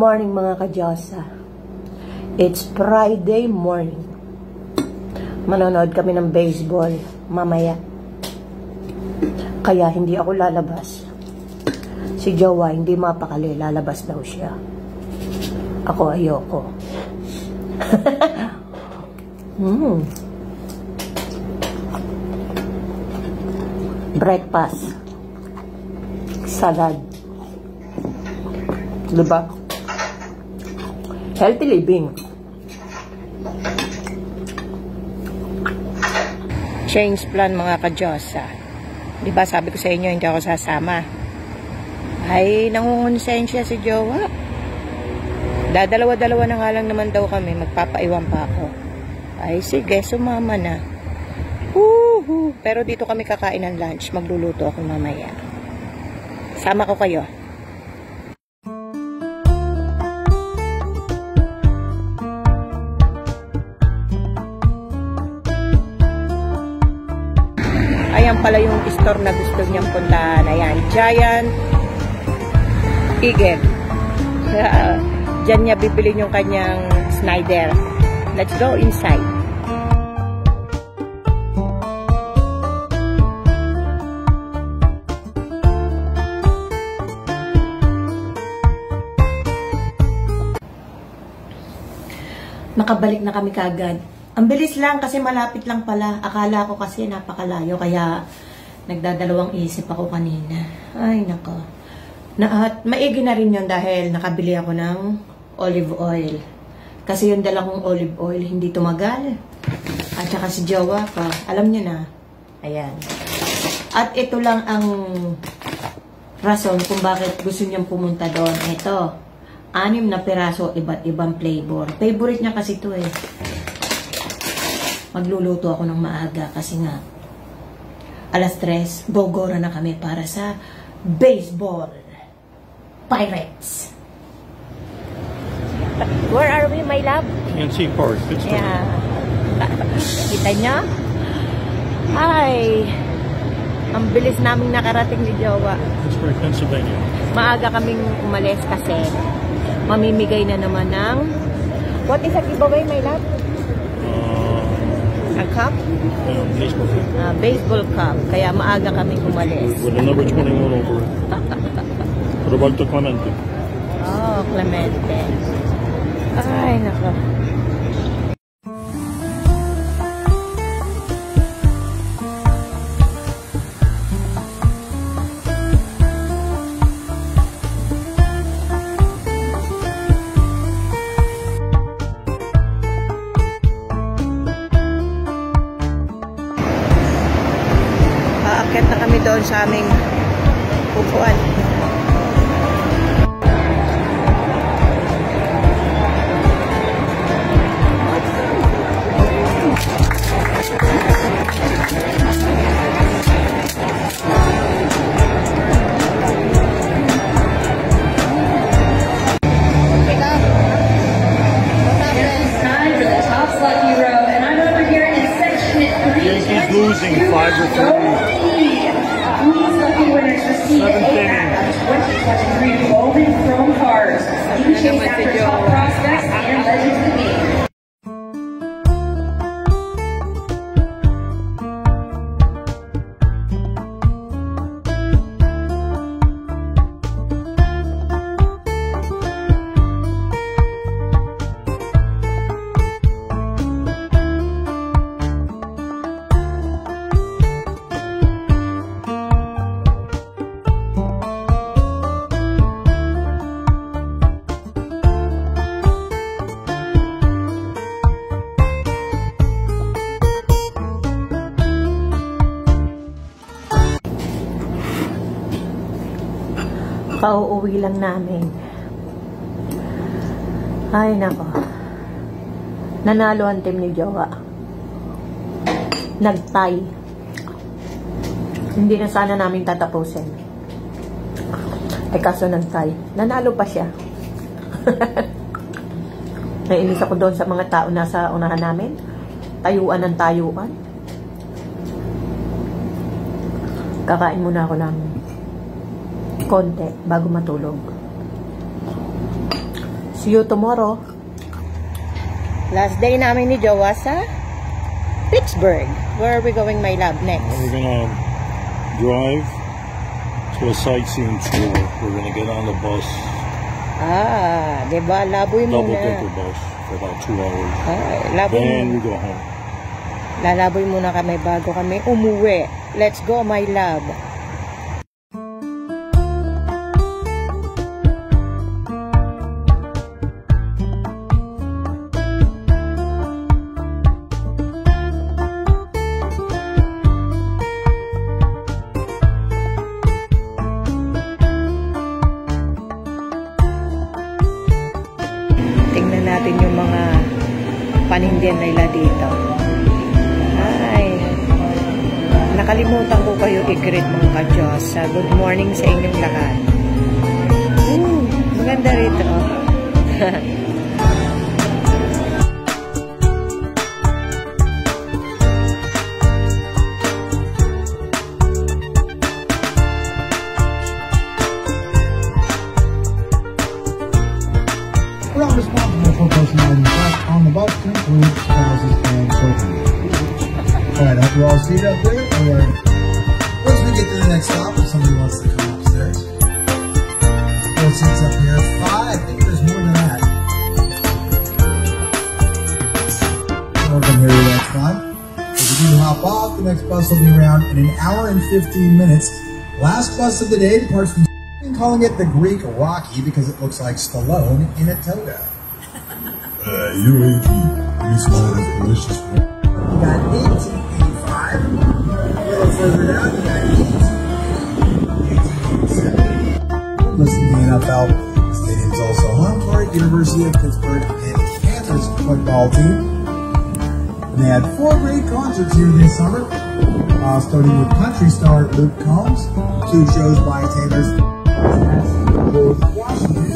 morning mga ka-Diyosa. It's Friday morning. Manonood kami ng baseball mamaya. Kaya hindi ako lalabas. Si Jowa hindi mapakali, lalabas daw siya. Ako ayoko. Breakfast. Salad. Diba? Healthy living. Change plan mga ka-Diyosa. Diba sabi ko sa inyo hindi ako sasama. Ay, nangungonsensya si Jowa. Dadalawa-dalawa na nga lang naman daw kami. Magpapaiwan pa ako. Ay, sige, sumama na. Woohoo! Pero dito kami kakain ng lunch. Magluluto ako mamaya. Sama ko kayo. Ayan pala yung store na gusto niyang puntahan. Ayan, Giant Eagle. Diyan niya bibili yung kanyang Snyder. Let's go inside. Nakabalik na kami kaagad. Ang bilis lang kasi malapit lang pala. Akala ko kasi napakalayo kaya nagdadalawang isip ako kanina. Ay nako. At maigi na rin yun dahil nakabili ako ng olive oil. Kasi yung dala kong olive oil hindi tumagal. At saka si Jowa ko, alam niyo na. Ayan. At ito lang ang rason kung bakit gusto niyang pumunta doon. Ito. 6 na piraso, iba't ibang flavor. Favorite niya kasi ito eh. Magluluto ako ng maaga kasi nga 3:00, Bogora na kami para sa baseball. Pirates. Where are we, my love? PNC Park. Yeah. Kita niyo? Ay, ang bilis naming nakarating ni Jowa. Pittsburgh, Pennsylvania. Maaga kaming umalis kasi mamimigay na naman ng what is a giveaway, my love? A cup? Baseball cup. Baseball cup. Kaya maaga kaming umalis. With the number 21 over it. Roberto Clemente. Oh, Clemente. Ay, nako. Aakyat na kami doon sa aming upuan. Yankees losing 5-3. Lucky winners receive 8 out of 2023 Golden Chrome cards. You chase after top prospects and legends of the game. Pauuwi lang namin. Ay, nako. Nanalo ang team ni Jowa. Nag-tie. Hindi na sana namin tatapusin. Ay, kaso nag-tie. Nanalo pa siya. Nainis ako doon sa mga tao nasa unahan namin. Tayuan ng tayuan. Kakain muna ako ng konti bago matulog. See you tomorrow. Last day namin ni Jowa sa Pittsburgh. Where are we going, my love, next? We're gonna drive to a sightseeing tour. We're gonna get on the bus, Ah, diba? Laboy muna. double-decker bus, for about 2 hours. Ay, laboy Then muna. we go home. Lalaboy muna kami bago kami umuwi. Let's go, my love. Tingnan natin yung mga panindihan nila dito. Ay, nakalimutan ko kayo i-greet mga ka-Diyos. Good morning sa inyong lahat. Maganda rito. We're all responsible for personality facts on the bus to include spouses and children. Alright, I hope you're all seated up there. Or once we get to the next stop, if somebody wants to come upstairs. 4 seats up here. 5, I think there's more than that. Welcome here to next time. If you do hop off, the next bus will be around in 1 hour and 15 minutes. Last bus of the day departs from calling it the Greek Rocky because it looks like Stallone in a toga. UAG. This one is delicious. You got 1885. A little further down, you got 1887. Listen to the NFL. The stadium's also home for University of Pittsburgh and Panthers football team. And they had 4 great concerts here this summer, starting with country star Luke Combs, 2 shows by Taylor's Washington.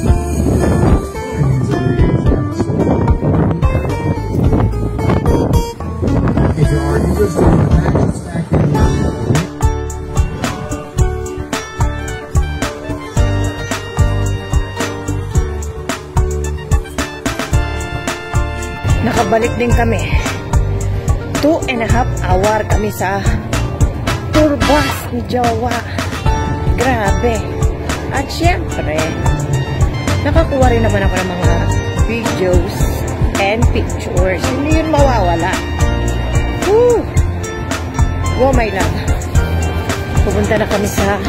If you are interested in the package back in Nakabalik din kami. 2.5 hour kami sa tour bus ni Jowa. Grabe. At syempre, nakakuha rin naman ako ng mga videos and pictures. Hindi yun mawawala. Woo! Go, my love. Pupunta na kami sa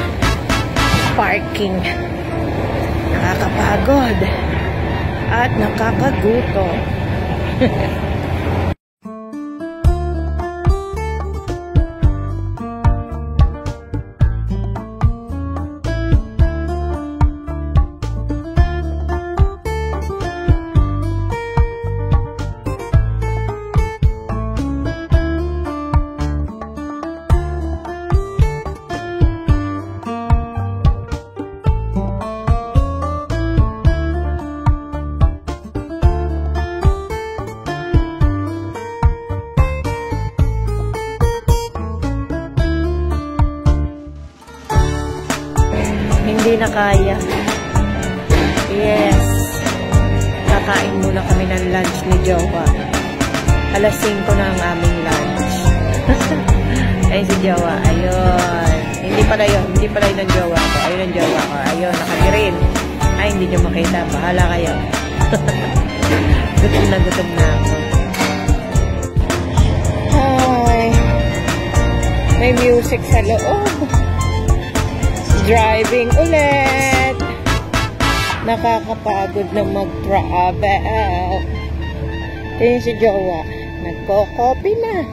parking. Nakakapagod. At nakakagutom. Hindi na kaya. Yes. Kakain muna kami ng lunch ni Jowa. Alas 5 na ang aming lunch. Ayun si Jowa. Ayun. Hindi pala yun. Hindi pala yun ang Jowa ko. Ayun ang Jowa ko. Ayun, nakagirin. Ay, hindi nyo makita. Bahala kayo. Gutom na ako. Hi. May music sa loob. Driving ulit. Nakakapagod na mag-travel. Tingin si Jowa. Nagko-coffee na.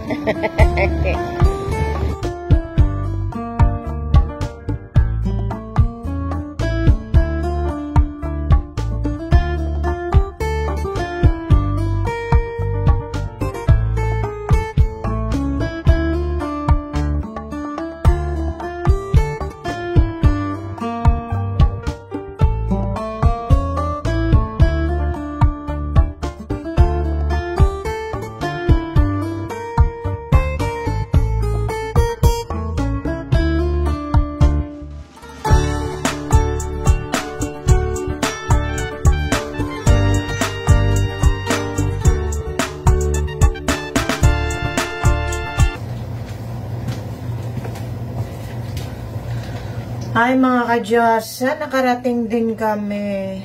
Ay mga ka-Diyosa, nakarating din kami.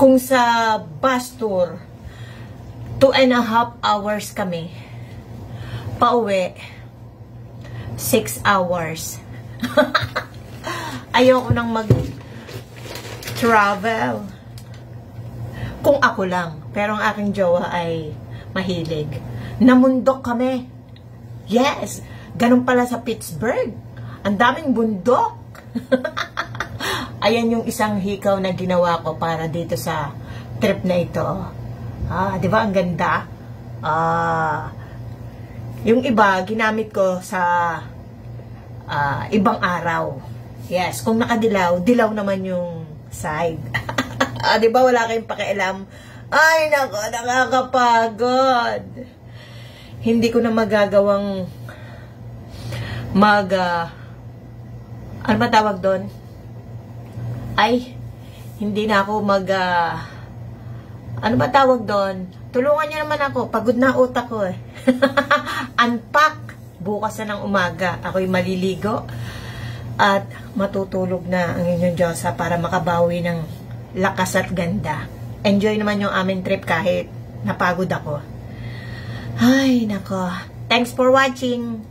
Kung sa bus tour, 2.5 hours kami. Pauwi, 6 hours. Ayoko nang mag-travel. Kung ako lang. Pero ang aking jowa ay mahilig. Namundok kami. Yes! Ganun pala sa Pittsburgh. Ang daming bundok. Ayan yung isang hikaw na ginawa ko para dito sa trip na ito. Di ba ang ganda? Yung iba, ginamit ko sa ibang araw. Yes, kung nakadilaw, dilaw naman yung side. Di ba wala kayong pakialam? Ay, nako, nakakapagod. Hindi ko na magagawang ano ba tawag doon? Ay, hindi na ako ano ba tawag doon? Tulungan niyo naman ako. Pagod na utak ko eh. Unpack. Bukas na ng umaga. Ako'y maliligo. At matutulog na ang inyong Diyosa para makabawi ng lakas at ganda. Enjoy naman yung aming trip kahit napagod ako. Ay, nako. Thanks for watching.